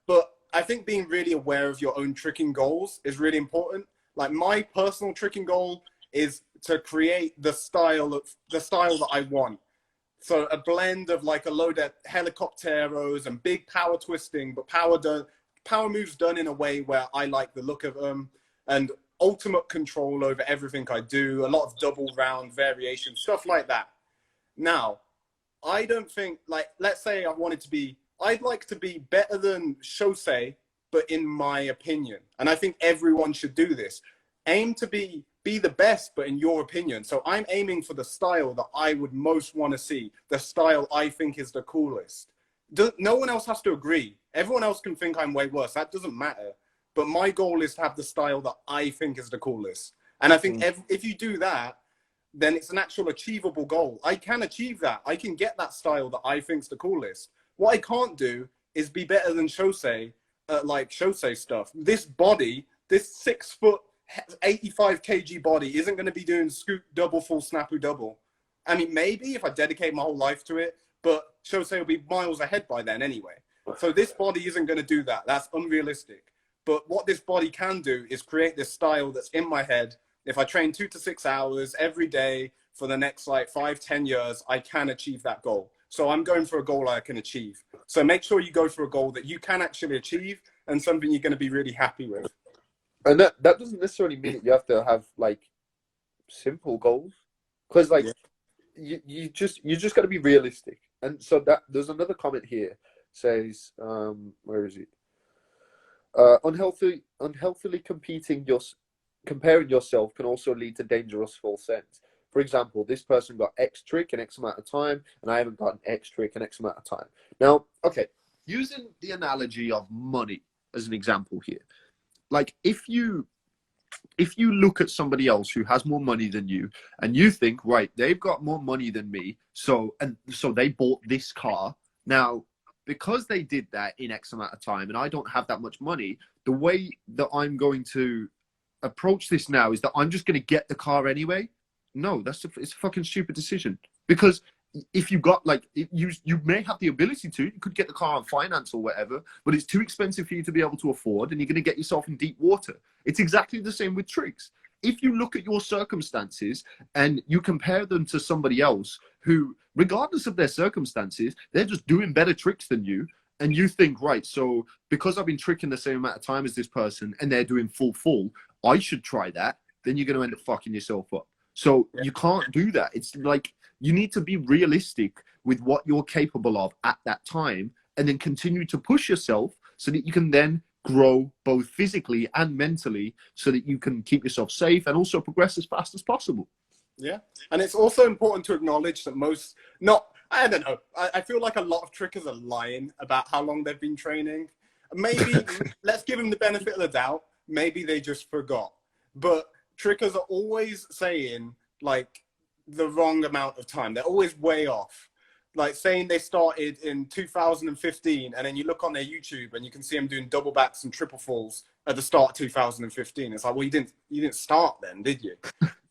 but I think being really aware of your own tricking goals is really important. Like my personal tricking goal is to create the style that I want. So a blend of like a load of helicopteros and big power twisting, but power moves done in a way where I like the look of them, and ultimate control over everything I do, a lot of double round variation, stuff like that. Now, I don't think, like, let's say I'd like to be better than Shosei, but in my opinion. And I think everyone should do this. Aim to be the best, but in your opinion. So I'm aiming for the style that I would most want to see, the style I think is the coolest. No one else has to agree. Everyone else can think I'm way worse. That doesn't matter. But my goal is to have the style that I think is the coolest. And I think if you do that, then it's an actual achievable goal. I can achieve that. I can get that style that I think's the coolest. What I can't do is be better than Shosei, like Shosei stuff. This body, this 6 foot, 85 kg body isn't going to be doing scoop double, full snapu double. I mean, maybe if I dedicate my whole life to it, but Shosei will be miles ahead by then anyway. So this body isn't going to do that. That's unrealistic. But what this body can do is create this style that's in my head. If I train 2 to 6 hours every day for the next like 5-10 years, I can achieve that goal. So I'm going for a goal I can achieve. So make sure you go for a goal that you can actually achieve and something you're going to be really happy with. And that doesn't necessarily mean that you have to have like simple goals, because like you just got to be realistic. And so that there's another comment here says, where is it? Unhealthily comparing yourself can also lead to dangerous false ends. For example, this person got X trick in X amount of time, and I haven't gotten X trick in X amount of time. Now, okay, using the analogy of money as an example here, like if you look at somebody else who has more money than you, and you think, right, they've got more money than me, so they bought this car. Now, because they did that in X amount of time, and I don't have that much money, the way that I'm going to approach this now is that I'm just going to get the car anyway. No, it's a fucking stupid decision, because if you got like you may have the ability to, you could get the car on finance or whatever, but it's too expensive for you to be able to afford, and you're going to get yourself in deep water. It's exactly the same with tricks. If you look at your circumstances and you compare them to somebody else who, regardless of their circumstances, they're just doing better tricks than you, and you think, right, so because I've been tricking the same amount of time as this person and they're doing full, I should try that, then you're going to end up fucking yourself up. So you can't do that. It's like you need to be realistic with what you're capable of at that time, and then continue to push yourself so that you can then grow both physically and mentally, so that you can keep yourself safe and also progress as fast as possible. Yeah. And it's also important to acknowledge that I don't know. I feel like a lot of trickers are lying about how long they've been training. Maybe let's give them the benefit of the doubt. Maybe they just forgot. But trickers are always saying like the wrong amount of time. They're always way off. Like saying they started in 2015, and then you look on their YouTube and you can see them doing double backs and triple falls at the start of 2015. It's like, well, you didn't start then, did you?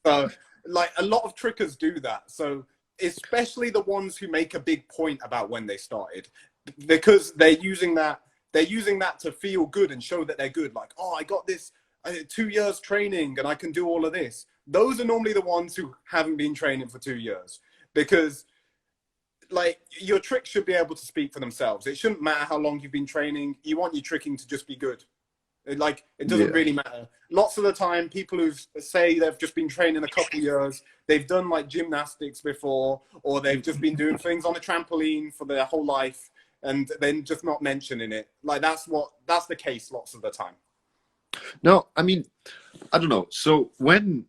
So like a lot of trickers do that. So especially the ones who make a big point about when they started, because they're using that to feel good and show that they're good. Like, oh, I got this 2 years training and I can do all of this. Those are normally the ones who haven't been training for 2 years, because like your tricks should be able to speak for themselves. It shouldn't matter how long you've been training. You want your tricking to just be good. Like, it doesn't Yeah. really matter. Lots of the time, people who say they've just been training a couple years, they've done like gymnastics before, or they've just been doing things on a trampoline for their whole life, and then just not mentioning it. Like, that's the case lots of the time. No, I mean, I don't know. So when,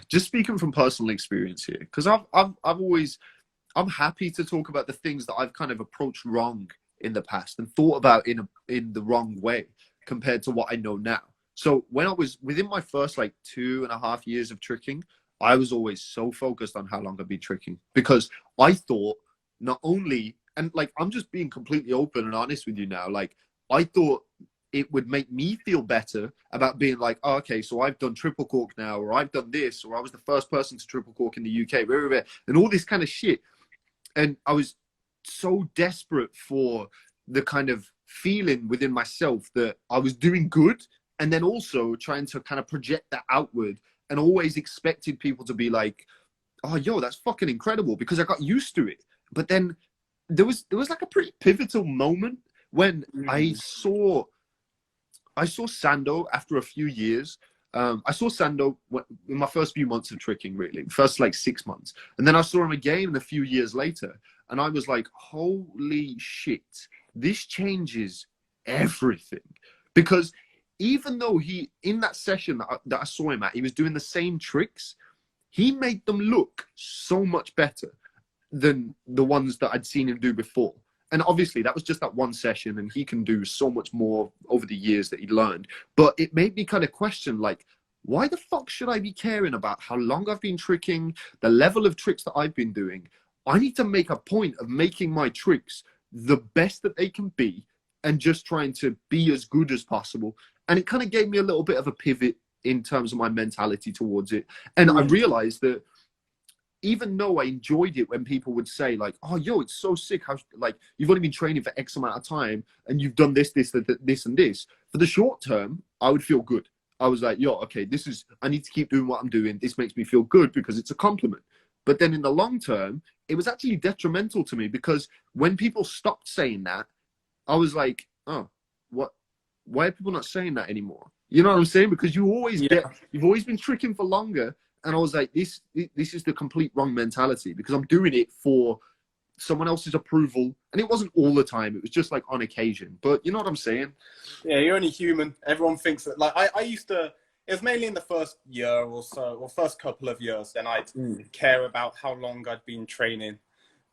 just speaking from personal experience here, because I'm happy to talk about the things that I've kind of approached wrong in the past and thought about in the wrong way compared to what I know now. So when I was within my first like 2.5 years of tricking, I was always so focused on how long I'd been tricking, because I thought not only, and like, I'm just being completely open and honest with you now, like, I thought it would make me feel better about being like, oh, okay, so I've done triple cork now, or I've done this, or I was the first person to triple cork in the UK, and all this kind of shit. And I was so desperate for the kind of feeling within myself that I was doing good, and then also trying to kind of project that outward, and always expected people to be like, oh, yo, that's fucking incredible, because I got used to it. But then there was like a pretty pivotal moment when I saw Sando after a few years. I saw Sando in my first few months of tricking, really, first like 6 months. And then I saw him again a few years later. And I was like, holy shit, this changes everything. Because even though in that session that I saw him at, he was doing the same tricks, he made them look so much better than the ones that I'd seen him do before. And obviously that was just that one session, and he can do so much more over the years that he learned. But it made me kind of question, like, why the fuck should I be caring about how long I've been tricking, the level of tricks that I've been doing? I need to make a point of making my tricks the best that they can be, and just trying to be as good as possible. And it kind of gave me a little bit of a pivot in terms of my mentality towards it. And I realized that even though I enjoyed it when people would say like, oh, yo, it's so sick how, like, you've only been training for X amount of time and you've done this, and this. For the short term, I would feel good. I was like, yo, okay, I need to keep doing what I'm doing. This makes me feel good because it's a compliment. But then in the long term, it was actually detrimental to me, because when people stopped saying that, I was like, oh, what? Why are people not saying that anymore? You know what I'm saying? Because you've always been tricking for longer. And I was like, this is the complete wrong mentality, because I'm doing it for someone else's approval. And it wasn't all the time. It was just like on occasion. But you know what I'm saying? Yeah, you're only human. Everyone thinks that. Like, I used to, it was mainly in the first year or so, or first couple of years, then I'd care about how long I'd been training.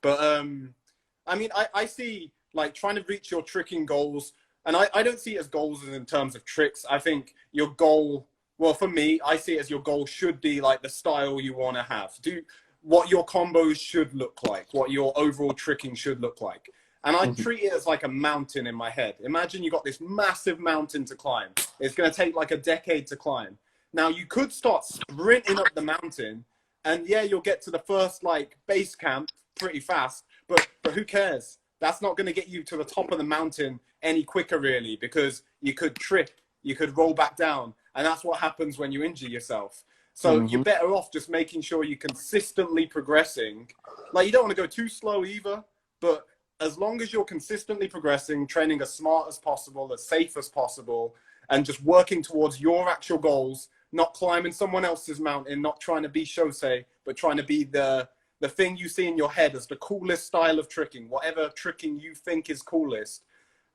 But I mean, I see, like, trying to reach your tricking goals, and I don't see it as goals in terms of tricks. I think your goal, well, for me, I see it as your goal should be like the style you want to have. Do what your combos should look like, what your overall tricking should look like. And I treat it as like a mountain in my head. Imagine you got this massive mountain to climb. It's going to take like a decade to climb. Now, you could start sprinting up the mountain, and yeah, you'll get to the first like base camp pretty fast, but who cares? That's not going to get you to the top of the mountain any quicker, really, because you could trip, you could roll back down. And that's what happens when you injure yourself. So you're better off just making sure you're consistently progressing. Like, you don't want to go too slow either, but as long as you're consistently progressing, training as smart as possible, as safe as possible, and just working towards your actual goals, not climbing someone else's mountain, not trying to be Shosei, but trying to be the thing you see in your head as the coolest style of tricking, whatever tricking you think is coolest,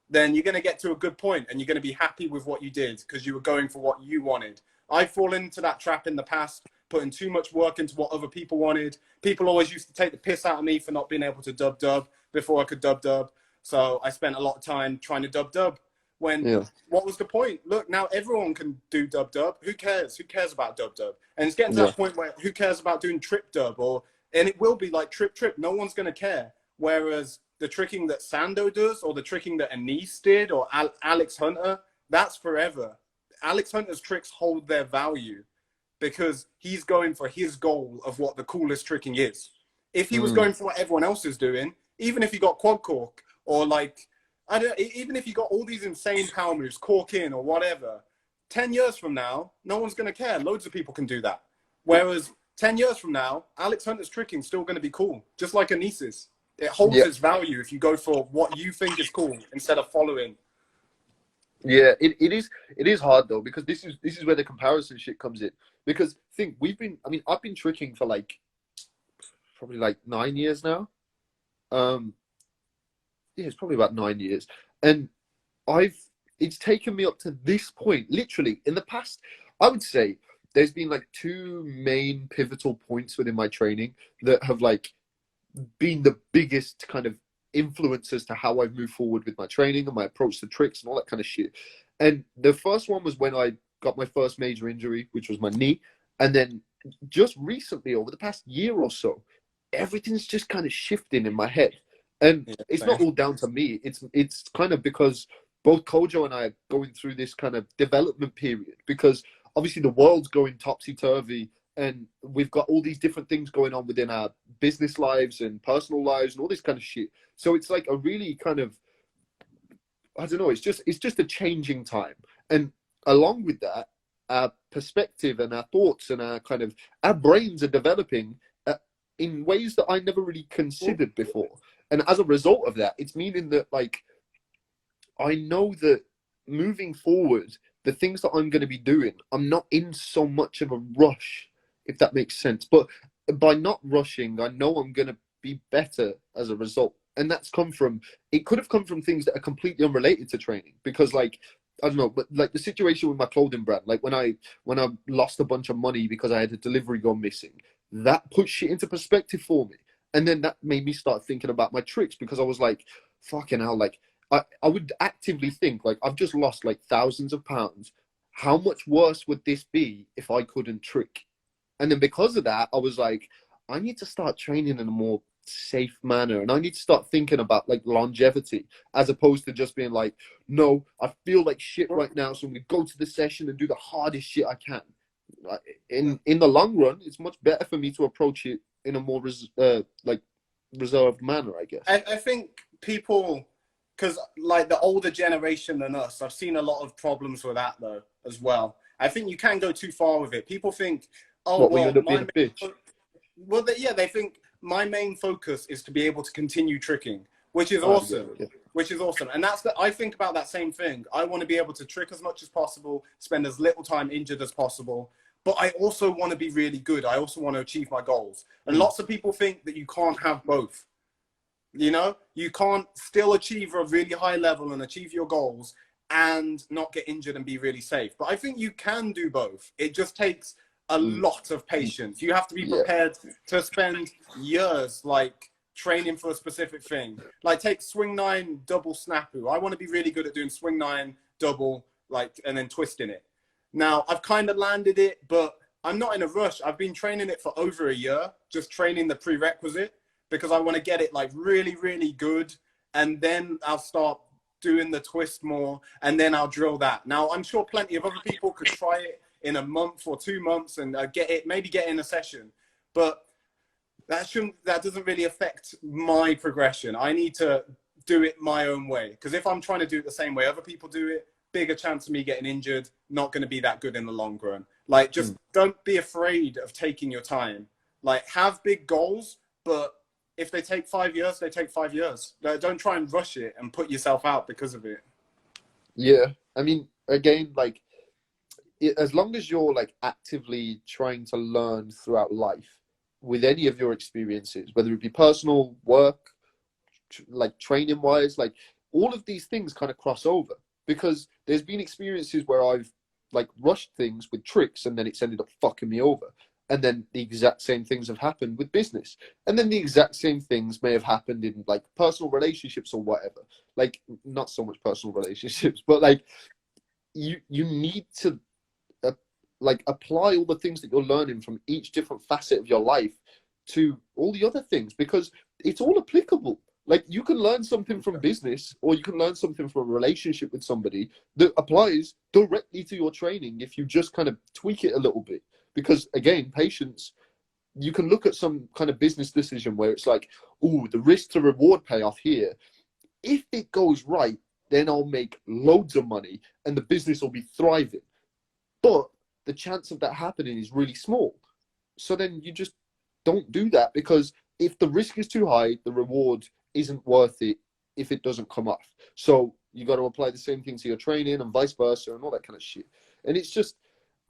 then you're going to get to a good point, and you're going to be happy with what you did because you were going for what you wanted. I've fallen into that trap in the past, putting too much work into what other people wanted. People always used to take the piss out of me for not being able to dub before I could dub. So I spent a lot of time trying to dub when what was the point? Look, now everyone can do dub. Who cares? Who cares about dub? And it's getting to that point where who cares about doing trip dub, and it will be like trip. No one's going to care. Whereas the tricking that Sando does, or the tricking that Anise did, or Alex Hunter, that's forever. Alex Hunter's tricks hold their value because he's going for his goal of what the coolest tricking is. If he was going for what everyone else is doing, even if he got quad cork, or like, even if he got all these insane power moves, cork in or whatever, 10 years from now, no one's going to care. Loads of people can do that. Whereas 10 years from now, Alex Hunter's tricking is still going to be cool, just like Anise's. It holds its value if you go for what you think is cool instead of following. Yeah, it is hard though, because this is where the comparison shit comes in. Because think I've been tricking for like probably like 9 years now. Um, yeah, it's probably about 9 years, and I've it's taken me up to this point, literally in the past. I would say there's been like two main pivotal points within my training that have like been the biggest kind of influences to how I've moved forward with my training and my approach to tricks and all that kind of shit. And the first one was when I got my first major injury, which was my knee. And then just recently, over the past year or so, everything's just kind of shifting in my head. And Yeah, it's same. not all down to me. It's kind of because both Kojo and I are going through this kind of development period, because obviously the world's going topsy turvy, and we've got all these different things going on within our business lives and personal lives and all this kind of shit. So it's like a really kind of, I don't know, it's just a changing time. And along with that, our perspective and our thoughts and our brains are developing in ways that I never really considered before. And as a result of that, it's meaning that like I know that moving forward, the things that I'm going to be doing, I'm not in so much of a rush, if that makes sense. But by not rushing, I know I'm going to be better as a result. And it could have come from things that are completely unrelated to training. Because like, I don't know, but like the situation with my clothing brand, like when I lost a bunch of money because I had a delivery go missing, that put shit into perspective for me. And then that made me start thinking about my tricks, because I was like, fucking hell, like I would actively think like I've just lost like thousands of pounds. How much worse would this be if I couldn't trick? And then because of that, I was like, I need to start training in a more safe manner, and I need to start thinking about like longevity, as opposed to just being like, no, I feel like shit right now, so I'm gonna go to the session and do the hardest shit I can. In the long run, it's much better for me to approach it in a more like reserved manner, I guess. I think people, because like the older generation than us, I've seen a lot of problems with that though as well. I think you can go too far with it. People think, oh What, will you well, end up being a bitch? they think my main focus is to be able to continue tricking, which is Oh, yeah, awesome. yeah. Which is awesome. And I think about that same thing. I want to be able to trick as much as possible, spend as little time injured as possible. But I also want to be really good. I also want to achieve my goals. And lots of people think that you can't have both. You know, you can't still achieve a really high level and achieve your goals and not get injured and be really safe. But I think you can do both. It just takes a lot of patience. You have to be Yeah. prepared to spend years like training for a specific thing. Like take swing 9 double snapu. I want to be really good at doing swing 9 double, like, and then twisting it. Now I've kind of landed it, but I'm not in a rush. I've been training it for over a year, just training the prerequisite, because I want to get it like really, really good. And then I'll start doing the twist more, and then I'll drill that. Now, I'm sure plenty of other people could try it in a month or 2 months and maybe get in a session. But that doesn't really affect my progression. I need to do it my own way. Because if I'm trying to do it the same way other people do it, bigger chance of me getting injured, not going to be that good in the long run. Like, just don't be afraid of taking your time. Like, have big goals, but if they take 5 years, they take 5 years. Don't try and rush it and put yourself out because of it. Yeah, I mean, again, like, as long as you're like actively trying to learn throughout life with any of your experiences, whether it be personal, work, like training wise, like all of these things kind of cross over, because there's been experiences where I've like rushed things with tricks and then it's ended up fucking me over. And then the exact same things have happened with business. And then the exact same things may have happened in like personal relationships or whatever. Like, not so much personal relationships, but like you need to like apply all the things that you're learning from each different facet of your life to all the other things, because it's all applicable. Like, you can learn something from business, or you can learn something from a relationship with somebody that applies directly to your training if you just kind of tweak it a little bit. Because again, patience, you can look at some kind of business decision where it's like, oh, the risk to reward payoff here, if it goes right, then I'll make loads of money and the business will be thriving. But the chance of that happening is really small. So then you just don't do that, because if the risk is too high, the reward isn't worth it if it doesn't come off. So you got to apply the same thing to your training and vice versa and all that kind of shit. And it's just,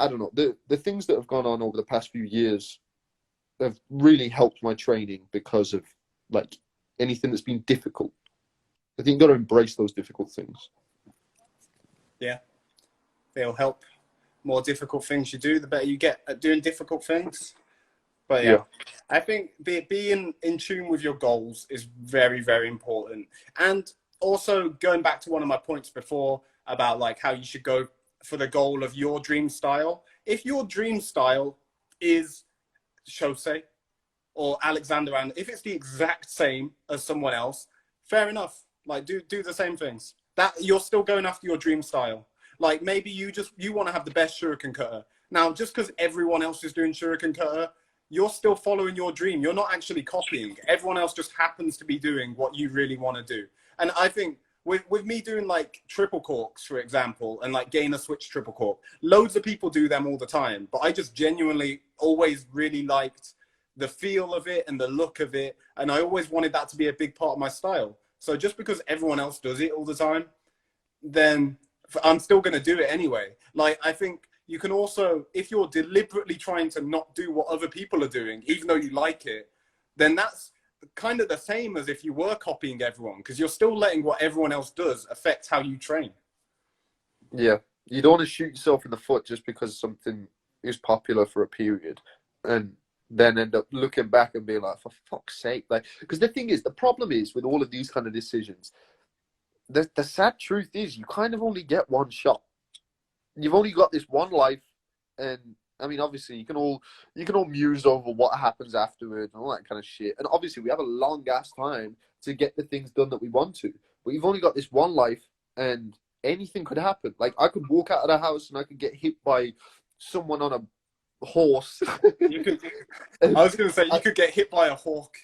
I don't know, the things that have gone on over the past few years have really helped my training because of like anything that's been difficult. I think you got to embrace those difficult things. Yeah, they'll help. More difficult things you do, the better you get at doing difficult things. But yeah. I think being in tune with your goals is very, very important. And also going back to one of my points before about like how you should go for the goal of your dream style. If your dream style is Shosei or Alexander, and if it's the exact same as someone else, fair enough. Like do the same things. That you're still going after your dream style. Like maybe you want to have the best shuriken cutter. Now, just because everyone else is doing shuriken cutter, you're still following your dream. You're not actually copying. Everyone else just happens to be doing what you really want to do. And I think with me doing like triple corks, for example, and like gainer switch triple cork, loads of people do them all the time. But I just genuinely always really liked the feel of it and the look of it. And I always wanted that to be a big part of my style. So just because everyone else does it all the time, then I'm still going to do it anyway. Like, I think you can also, if you're deliberately trying to not do what other people are doing, even though you like it, then that's kind of the same as if you were copying everyone, because you're still letting what everyone else does affect how you train. Yeah. You don't want to shoot yourself in the foot just because something is popular for a period and then end up looking back and being like, for fuck's sake. Like, because the thing is, the problem is with all of these kind of decisions, the sad truth is you kind of only get one shot. You've only got this one life, and I mean, obviously, you can all muse over what happens afterwards and all that kind of shit. And obviously, we have a long ass time to get the things done that we want to. But you've only got this one life, and anything could happen. Like I could walk out of the house and I could get hit by someone on a horse. You could. I was going to say you could get hit by a hawk.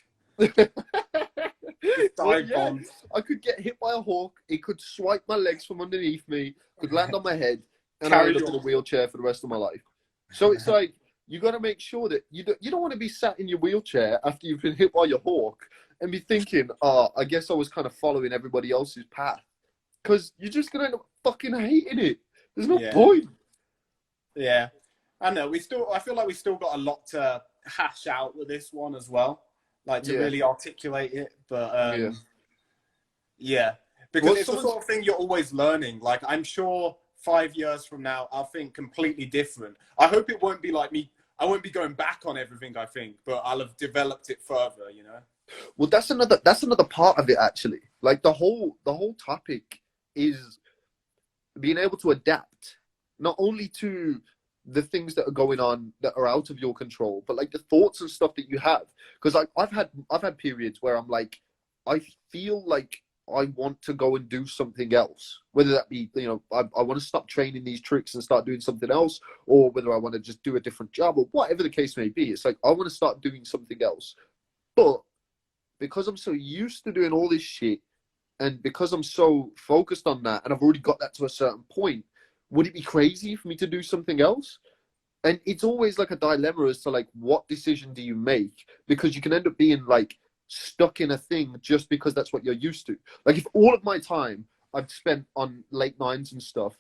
Well, yeah, I could get hit by a hawk. It could swipe my legs from underneath me. Could land on my head, and I end up in a wheelchair for the rest of my life. So it's like you got to make sure that you don't want to be sat in your wheelchair after you've been hit by your hawk and be thinking, "Oh, I guess I was kind of following everybody else's path," because you're just gonna end up fucking hating it. There's no point. Yeah, I know. I feel like we still got a lot to hash out with this one as well, like to really articulate it. But yeah, because it's the sort of thing you're always learning. Like I'm sure 5 years from now, I'll think completely different. I hope it won't be like me. I won't be going back on everything I think, but I'll have developed it further, you know? Well, that's another part of it, actually. Like the whole topic is being able to adapt, not only to the things that are going on that are out of your control, but like the thoughts and stuff that you have. Because I've had periods where I'm like, I feel like I want to go and do something else, whether that be, you know, I want to stop training these tricks and start doing something else, or whether I want to just do a different job, or whatever the case may be. It's like, I want to start doing something else. But because I'm so used to doing all this shit, and because I'm so focused on that, and I've already got that to a certain point, would it be crazy for me to do something else? And it's always like a dilemma as to like, what decision do you make? Because you can end up being like, stuck in a thing just because that's what you're used to. Like if all of my time I've spent on late nines and stuff,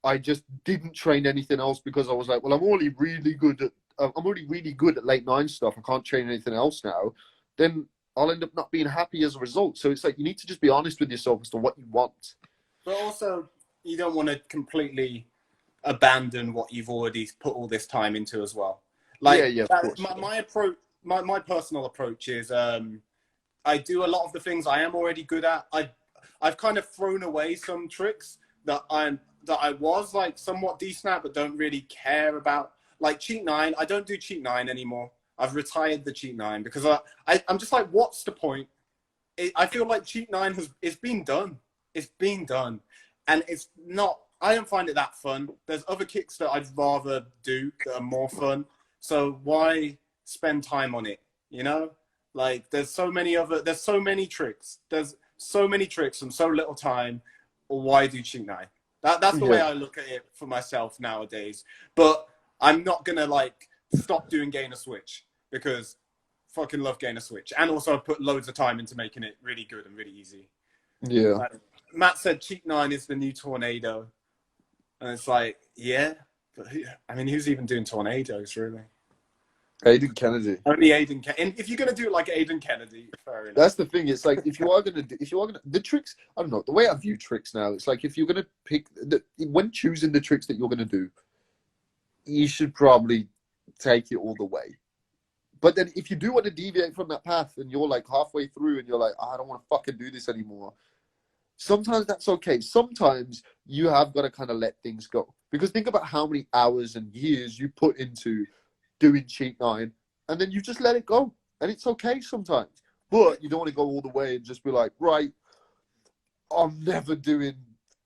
I just didn't train anything else because I was like, well, I'm already really good at late nine stuff. I can't train anything else now. Then I'll end up not being happy as a result. So it's like you need to just be honest with yourself as to what you want. But also, you don't want to completely abandon what you've already put all this time into as well. Like of course. My approach. My personal approach is I do a lot of the things I am already good at. I've kind of thrown away some tricks that I was like somewhat decent at but don't really care about. Like cheat 9, I don't do cheat 9 anymore. I've retired the cheat 9 because I'm just like, what's the point? I feel like cheat 9 it's been done. It's been done, and it's not. I don't find it that fun. There's other kicks that I'd rather do that are more fun. So why spend time on it, you know? Like there's so many tricks. There's so many tricks and so little time. Why do cheat 9? That's the way I look at it for myself nowadays. But I'm not gonna like stop doing gainer switch because fucking love gainer switch. And also I've put loads of time into making it really good and really easy. Yeah. Matt said cheat 9 is the new tornado. And it's like, yeah. But I mean, who's even doing tornadoes, really? Aiden Kennedy. Only Aiden Kennedy. If you're going to do it like Aiden Kennedy, fair enough. That's the thing. It's like, if you are going to, the tricks, I don't know, the way I view tricks now, it's like, if you're going to pick, when choosing the tricks that you're going to do, you should probably take it all the way. But then if you do want to deviate from that path and you're like halfway through and you're like, I don't want to fucking do this anymore, sometimes that's okay. Sometimes you have got to kind of let things go. Because think about how many hours and years you put into doing cheat 9, and then you just let it go. And it's okay sometimes. But you don't want to go all the way and just be like, right, I'm never doing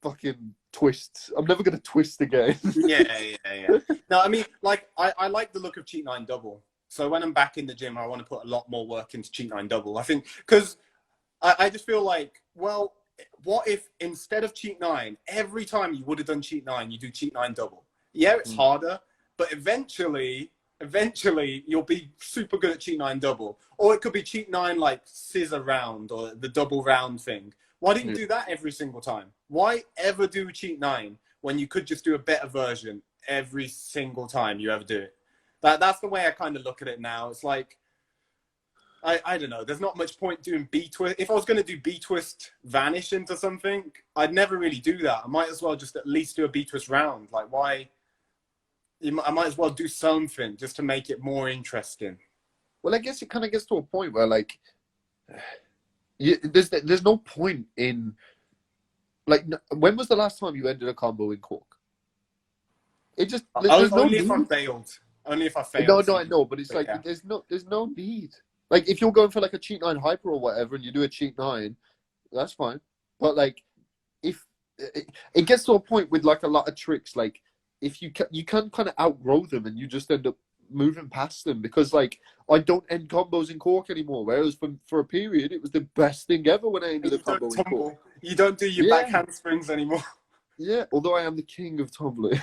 fucking twists. I'm never going to twist again. Yeah. No, I mean, like, I like the look of cheat 9 double. So when I'm back in the gym, I want to put a lot more work into cheat 9 double. I think, because I just feel like, well, what if instead of cheat 9, every time you would have done cheat 9, you do cheat 9 double? Yeah, it's harder, but eventually you'll be super good at cheat 9 double. Or it could be cheat 9 like scissor round or the double round thing. Why didn't you do that every single time? Why ever do cheat 9 when you could just do a better version every single time you ever do it? That's the way I kind of look at it now. It's like, I don't know. There's not much point doing B-twist. If I was going to do B-twist vanish into something, I'd never really do that. I might as well just at least do a B-twist round. Like, why? I might as well do something just to make it more interesting. Well, I guess it kind of gets to a point where, like, there's no point in, like, when was the last time you ended a combo in Cork? It just, there's no only need. if I failed. Only if I failed. No, I know, but it's like, yeah. there's no need. Like, if you're going for like a cheat 9 hyper or whatever, and you do a cheat 9, that's fine. But like, if it gets to a point with like a lot of tricks, like if you can kind of outgrow them, and you just end up moving past them, because like I don't end combos in Cork anymore, whereas for a period it was the best thing ever when I ended a combo in Cork. You don't do your back handsprings anymore. Yeah, although I am the king of tumbling.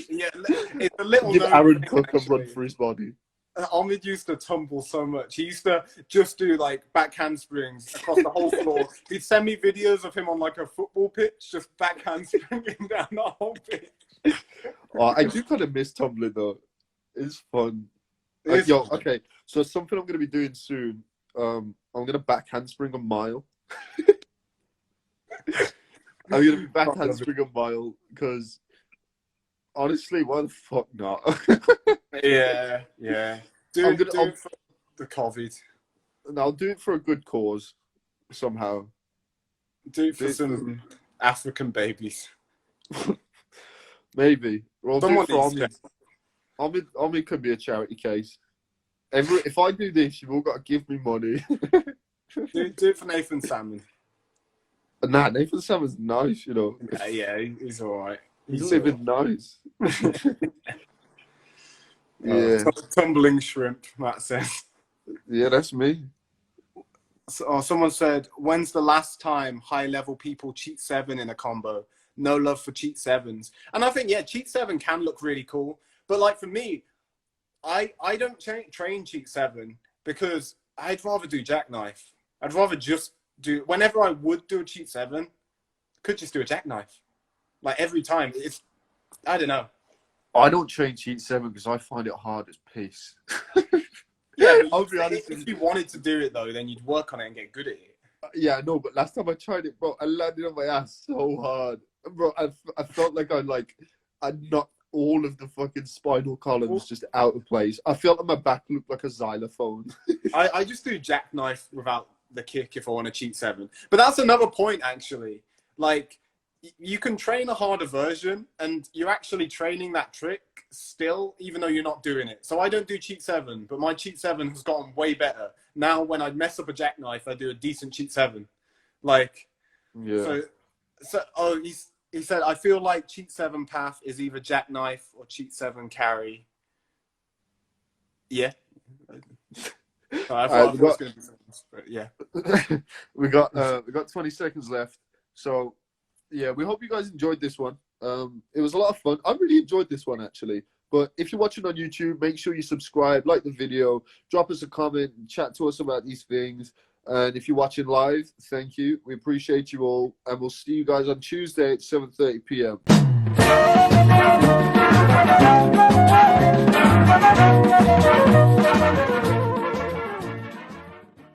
Yeah, it's a little. Give Aaron Cook a run for his body. Omid used to tumble so much. He used to just do like back handsprings across the whole floor. He'd send me videos of him on like a football pitch, just back handspringing down the whole pitch. Oh, I do kind of miss tumbling though. It's fun. Like, yo, okay. So something I'm gonna be doing soon. I'm gonna back handspring a mile. I'm gonna be back handspring a mile because honestly, why the fuck not? Yeah. Do it for the COVID. And I'll do it for a good cause somehow. Do it for some African babies. Maybe. Or I'll do it for Omid. Omid could be a charity case. If I do this, you've all got to give me money. do it for Nathan Salmon. Nah, Nathan Salmon's nice, you know. Yeah, he's all right. He's living nice. Yeah. Tumbling shrimp, Matt says. Yeah, that's me. So, someone said, when's the last time high-level people cheat 7 in a combo? No love for cheat 7s. And I think, yeah, cheat 7 can look really cool. But, like, for me, I don't train cheat 7 because I'd rather do jackknife. I'd rather just do... Whenever I would do a cheat 7, could just do a jackknife. Like, every time. It's... I don't know. I don't train cheat 7 because I find it hard as piss. Yeah, I'll be honest. If you wanted to do it though, then you'd work on it and get good at it. Yeah, no, but last time I tried it, bro, I landed on my ass so hard, bro. I felt like I knocked all of the fucking spinal columns just out of place. I felt like my back looked like a xylophone. I just do jackknife without the kick if I want to cheat 7. But that's another point actually. Like, you can train a harder version and you're actually training that trick still, even though you're not doing it. So I don't do cheat 7, but my cheat 7 has gotten way better. Now when I mess up a jackknife, I do a decent cheat 7. Like, yeah. So he said, I feel like cheat 7 path is either jackknife or cheat 7 carry. Yeah. I thought it was going to be something else, but yeah. we got 20 seconds left. So yeah, we hope you guys enjoyed this one. It was a lot of fun. I really enjoyed this one, actually. But if you're watching on YouTube, make sure you subscribe, like the video, drop us a comment, chat to us about these things. And if you're watching live, thank you. We appreciate you all. And we'll see you guys on Tuesday at 7:30 p.m.